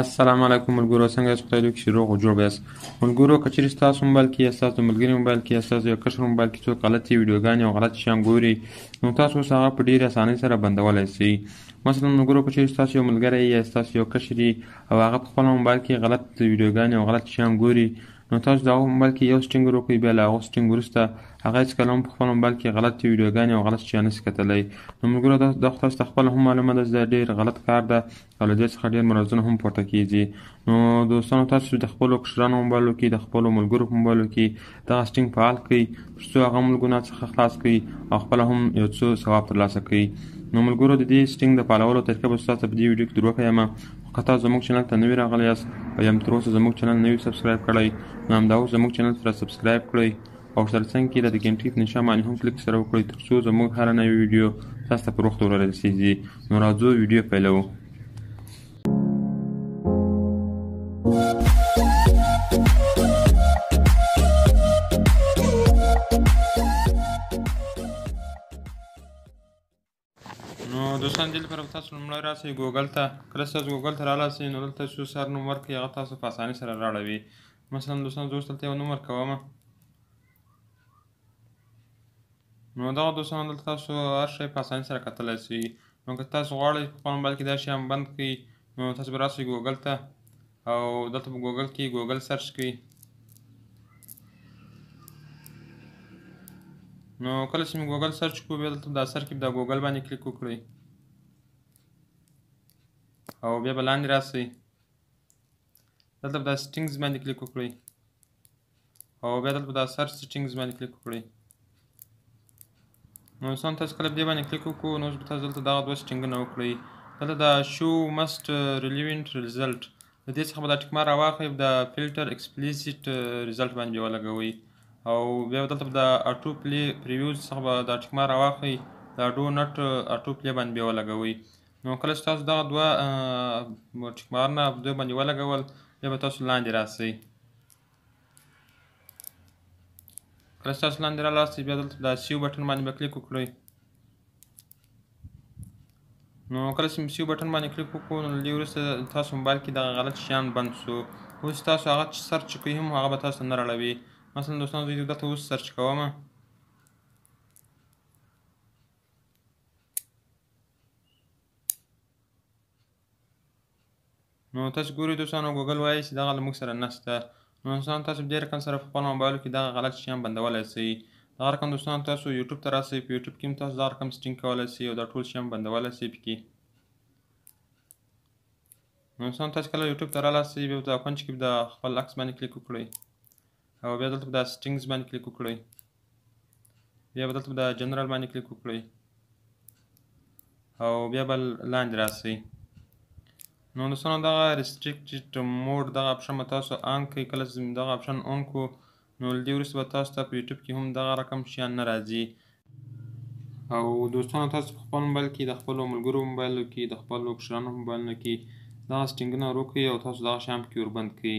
السلام علیکم ملګرو، څنګه یاست؟ خدای دې وکړي چې روغ او جوړ به یاست. ملګرو، که چېرې ستاسو موبایل کې یا ستاسو د ملګري موبایل کې یا ستاسو یو کشر موبایل کې څوک غلطې ویډیوګانې او غلط شیان ګوري، نو تاسو اوس هغه په ډېرې اسانۍ سره بندولی شئ. مثلا ملګرو، که چېرې ستاسو یو ملګری یا ستاسو یو کشر او هغه په خپل موبایل کې غلط ویډیوګانې او غلط شیان ګوري، نو تاسو د هغه موبایل کې یو سټینګ وکړئ. بیا له هغه سټینګ وروسته هغه هېڅکله هم په خپل موبایل کې غلطې ویډیوګانې او غلط شیان نشي کتلی. نو ملګرو، دا خو تاسو ته خپله هم معلومه ده چې دا ډېر غلط کار ده او له دې څخه ډېر مرضونه هم پورته کېږي. نو دوستانو، تاسو د خپلو کشرانو موبایلو کې، د خپلو ملګرو په موبایلو کې دغه سټینګ فعال کړئ، تر څو هغه هم له ګناه څخه خلاص کړئ او خپله هم یو څه ثواب ترلاسه کړئ. نو ملګرو، د دې سټینګ د فعالولو طریقه به تاسو ته په دې ویډیو کې در وښیم. خو که تاسو زموږ چینل ته نوي راغلی یاست او یا تر اوسه زموږ چینل نه وي سبسکرایب کړی، نو همدا اوس زموږ چینل سره سبسکرایب کړئ او تر څنګ کې د ګنټۍ په نښه باندې هم کلیک سره وکړئ، تر څو زموږ هره نوې ویډیو تاسو ته پر وخت ورسیږي. نو راځو ویډیو پیلوو. نو دوستان، دې لپاره به تاسو لومړی راسئ ګوګل ته. کله چې تاسو ګوګل ته رالاسی، نو دلته چې سر نوم ورکړئ، هغه تاسو په اسانۍ سره راړوي. مثلا دوستان، زه اوس دلته یو نوم ورکومه. نو دغه دوستانو دلته تاسو هر شی په اسانۍ سره کتلی شئ. نو که تاسو غواړئ په خپل موبایل کې دا شیان بند کړئ، نو تاسو به راسئ ګوګل ته او دلته په ګوګل کې ګوګل سرچ کړئ. نو کله چې مې ګوګل سرچ کړو، بیا دلته دا سر کې دا ګوګل باندې کلیک وکړئ او بیا به لاندې راسئ. دلته په دا سټینګز باندې کلیک وکړئ او بیا دلته په دا سرچ سټینګز باندې کلیک وکړئ. نو دوستان، تاسو کله په دې باندې کلیک وکړو، نو اوس به تاسو دلته دغه دوه سټینګونه وکړئ. دلته دا شو مسټ ریلیونټ ریزلټ، د دې څخه به دا ټیک مار راواخلئ، د فلټر ایکسپلیسیټ ریزلټ باندې بیا ولګوئ او بیا به دلته په دا اټو پلی پریویوز څخه به دا ټیک مار راواخلئ، دا ډو نټ اټو پلی باندې بیا ولګوئ. نو کله چې تاسو دغه دوه ټیک مارونه په دوی باندې ولګول، بیا به تاسو لاندې راسئ. کله چې تاسو لاندې رالاستئ، بیا دلته دا سیو بټن باندې به کلیک وکړئ. نو کله چې سیو بټن باندې کلیک وکړو، نو له دې وروسته تاسو موبایل کې دغه غلط شیان بند شو. اوس تاسو هغه سرچ کوئ هم هغه به تاسو ته نه راړوي. مثلا دوستانو، زه دلته اوس سرچ کومه. نو تاسو ګورئ دوستانو، ګوګل وایي چې دغه له موږ سره نشته. نو دوستانو، تاسو په دې رقم سره په خپل موبایلو کې دغه غلط شیان بندولی شئ. دغه رقم دوستانو، تاسو یوټیوب ته راسئ، په یوټیوب کې هم تاسو دغه رقم سټینګ کولی شئ او دا ټول شیان بندولی شئ پکې. نو دوستانو، تاسو کله یوټیوب ته رالاستئ، بیا په دا کونج کې به د خپل عکس باندې کلیک وکړئ او بیا دلته په دا سټینګز باندې کلیک وکړئ. بیا به دلته په دا جنرال باندې کلیک وکړئ او بیا به لاندې راسئ. نو دوستانو، دغه ریسټریکټډ موډ دغه اپشن به تاسو آن کړئ. کله چې دغه اپشن آن کړو، نو له دې وروسته به تاسو ته په یوټیوب کې هم دغه رقم شیان نه راځي. او دوستانو، تاسو په خپل موبایل کې د خپلو ملګرو موبایلو کې، د خپلو کشرانو موبایلونو کې دغه سټینګونه ور وکړئ او تاسو دغه شیان پکې وربند کړئ.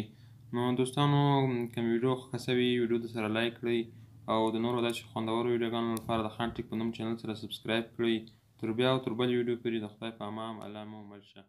نو دوستانو، که مې ویډیو خوښه شوې وي، ویډیو درسره لایک کړئ او د نورو داسې خوندورو ویډیوګانو لپاره د خان ټیک په نوم چینل سره سبسکرایب کړئ. تر بیا او تر بلې ویډیو پورې د خدای په امان، الله مو مل شه.